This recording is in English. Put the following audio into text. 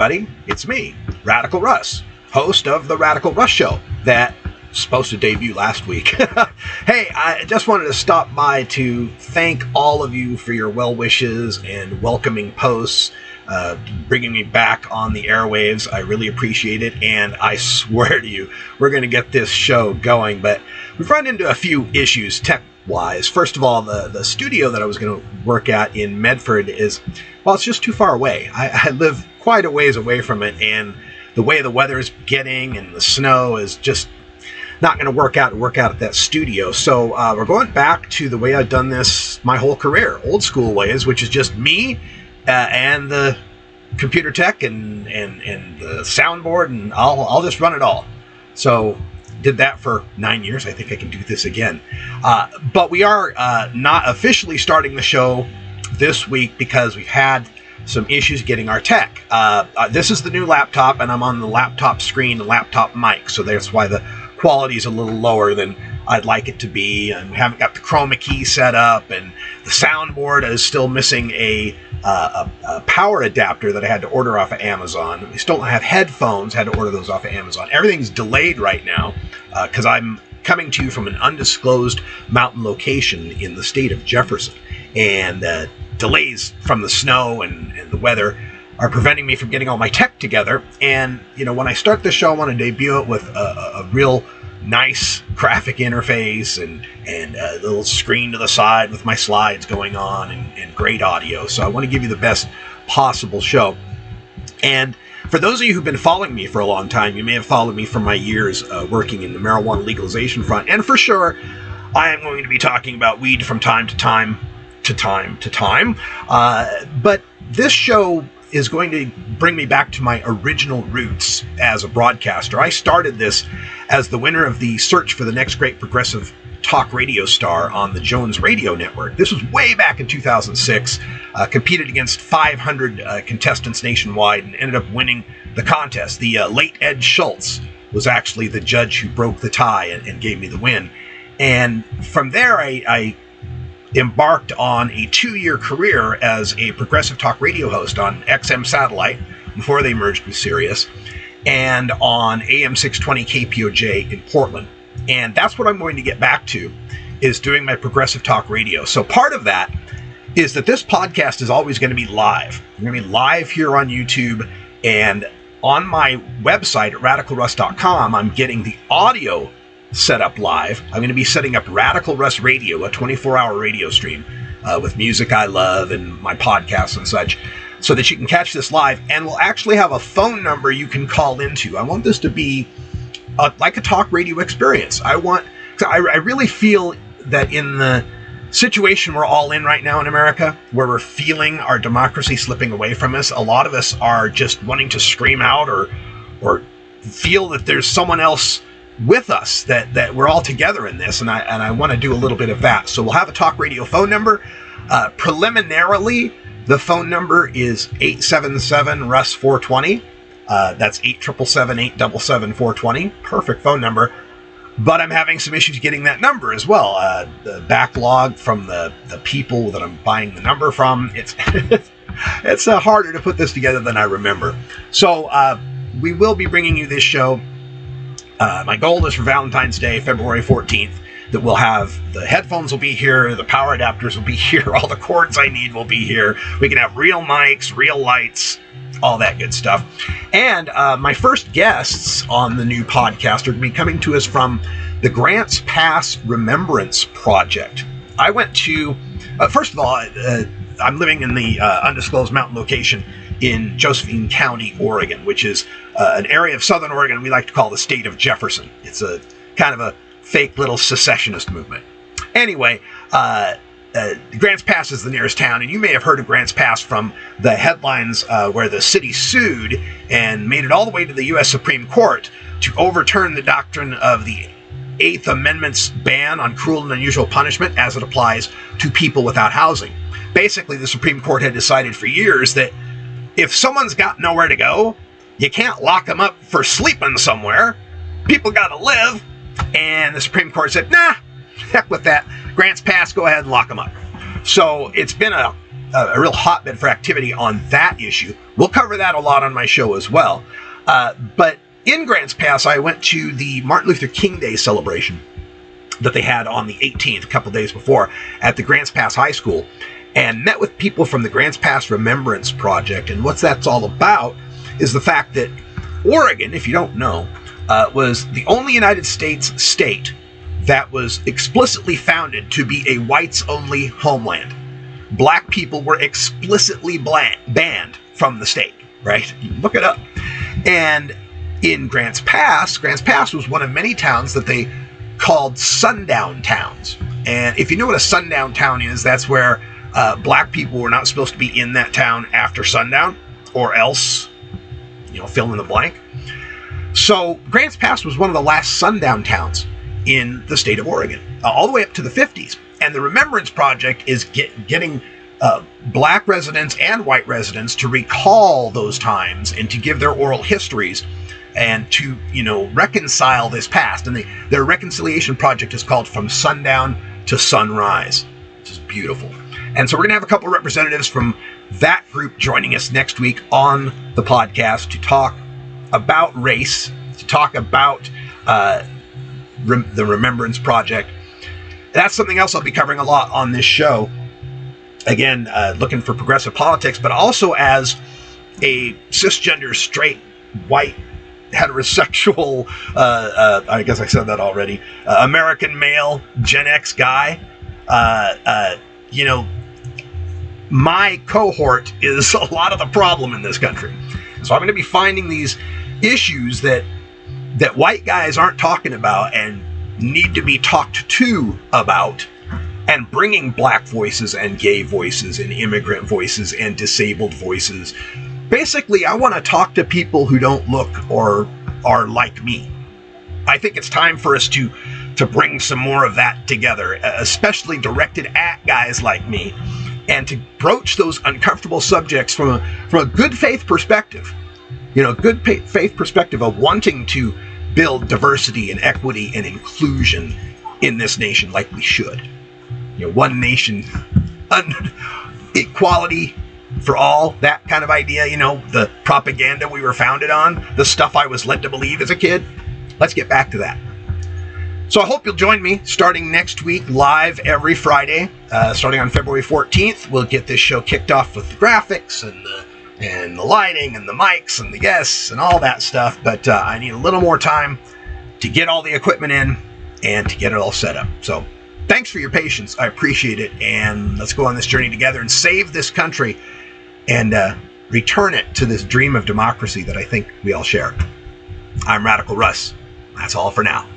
Buddy, it's me, Radical Russ, host of the Radical Russ Show that was supposed to debut last week. Hey, I just wanted to stop by to thank all of you for your well wishes and welcoming posts, bringing me back on the airwaves. I really appreciate it, and I swear to you, we're going to get this show going, but we've run into a few issues tech-wise. First of all, the studio that I was going to work at in Medford is, well, it's just too far away. I live quite a ways away from it, and the way the weather is getting and the snow is just not going to work out at that studio. So we're going back to the way I've done this my whole career, old school ways, which is just me and the computer tech and the soundboard, and I'll just run it all. So did that for 9 years. I think I can do this again. But we are not officially starting the show this week because we've had some issues getting our tech. This is the new laptop, and I'm on the laptop screen and laptop mic, so that's why the quality is a little lower than I'd like it to be, and we haven't got the chroma key set up, and the soundboard is still missing a power adapter that I had to order off of Amazon. We still don't have headphones, had to order those off of Amazon. Everything's delayed right now because I'm coming to you from an undisclosed mountain location in the state of Jefferson, and delays from the snow and the weather are preventing me from getting all my tech together. And, you know, when I start the show, I want to debut it with a real nice graphic interface and a little screen to the side with my slides going on and great audio. So I want to give you the best possible show. And for those of you who've been following me for a long time, you may have followed me from my years working in the marijuana legalization front. And for sure, I am going to be talking about weed from time to time. But this show is going to bring me back to my original roots as a broadcaster. I started this as the winner of the search for the next great progressive talk radio star on the Jones Radio Network. This was way back in 2006. Competed against 500 contestants nationwide and ended up winning the contest. The late Ed Schultz was actually the judge who broke the tie and gave me the win. And from there, I embarked on a 2-year career as a progressive talk radio host on XM satellite before they merged with Sirius, and on AM 620 KPOJ in Portland. And that's what I'm going to get back to, is doing my progressive talk radio. So part of that is that this podcast is always going to be live. I'm going to be live here on YouTube, and on my website at RadicalRuss.com, I'm getting the audio set up live. I'm going to be setting up Radical Russ Radio, a 24-hour radio stream with music I love and my podcasts and such, so that you can catch this live. And we'll actually have a phone number you can call into. I want this to be like a talk radio experience. I really feel that in the situation we're all in right now in America, where we're feeling our democracy slipping away from us, a lot of us are just wanting to scream out or feel that there's someone else with us, that we're all together in this, and I want to do a little bit of that. So we'll have a talk radio phone number. Preliminarily, the phone number is 877-RUSS-420. That's 877-877-420. Perfect phone number. But I'm having some issues getting that number as well. The backlog from the people that I'm buying the number from, it's harder to put this together than I remember. So we will be bringing you this show. My goal is for Valentine's Day, February 14th, that we'll have the headphones will be here, the power adapters will be here, all the cords I need will be here. We can have real mics, real lights, all that good stuff. And my first guests on the new podcast are going to be coming to us from the Grants Pass Remembrance Project. I went to, first of all, I'm living in the undisclosed mountain location in Josephine County, Oregon, which is an area of southern Oregon we like to call the state of Jefferson. It's a kind of a fake little secessionist movement. Anyway, Grants Pass is the nearest town, and you may have heard of Grants Pass from the headlines where the city sued and made it all the way to the U.S. Supreme Court to overturn the doctrine of the Eighth Amendment's ban on cruel and unusual punishment as it applies to people without housing. Basically, the Supreme Court had decided for years that if someone's got nowhere to go, you can't lock them up for sleeping somewhere. People got to live. And the Supreme Court said, nah, heck with that. Grants Pass, go ahead and lock them up. So it's been a a real hotbed for activity on that issue. We'll cover that a lot on my show as well. But in Grants Pass, I went to the Martin Luther King Day celebration that they had on the 18th, a couple days before, at the Grants Pass High School, and met with people from the Grants Pass Remembrance Project. And what that's all about is the fact that Oregon, if you don't know, was the only United States state that was explicitly founded to be a whites-only homeland. Black people were explicitly banned from the state, right? You can look it up. And in Grants Pass was one of many towns that they called Sundown Towns. And if you know what a sundown town is, that's where black people were not supposed to be in that town after sundown, or else, fill in the blank. So Grants Pass was one of the last sundown towns in the state of Oregon, all the way up to the 50s. And the Remembrance Project is getting black residents and white residents to recall those times and to give their oral histories and to, reconcile this past. And their reconciliation project is called From Sundown to Sunrise, which is beautiful. And so we're going to have a couple of representatives from that group joining us next week on the podcast to talk about race, to talk about the Remembrance Project. That's something else I'll be covering a lot on this show. Again, looking for progressive politics, but also as a cisgender, straight, white, heterosexual, I guess I said that already, American male, Gen X guy. My cohort is a lot of the problem in this country. So I'm going to be finding these issues that white guys aren't talking about and need to be talked to about, and bringing black voices and gay voices and immigrant voices and disabled voices. Basically, I want to talk to people who don't look or are like me. I think it's time for us to bring some more of that together, especially directed at guys like me, and to broach those uncomfortable subjects from a good faith perspective. Good faith perspective of wanting to build diversity and equity and inclusion in this nation like we should. One nation, equality for all, that kind of idea, the propaganda we were founded on, the stuff I was led to believe as a kid. Let's get back to that. So I hope you'll join me starting next week, live every Friday, starting on February 14th. We'll get this show kicked off with the graphics and the lighting and the mics and the guests and all that stuff. But I need a little more time to get all the equipment in and to get it all set up. So thanks for your patience. I appreciate it. And let's go on this journey together and save this country and return it to this dream of democracy that I think we all share. I'm Radical Russ. That's all for now.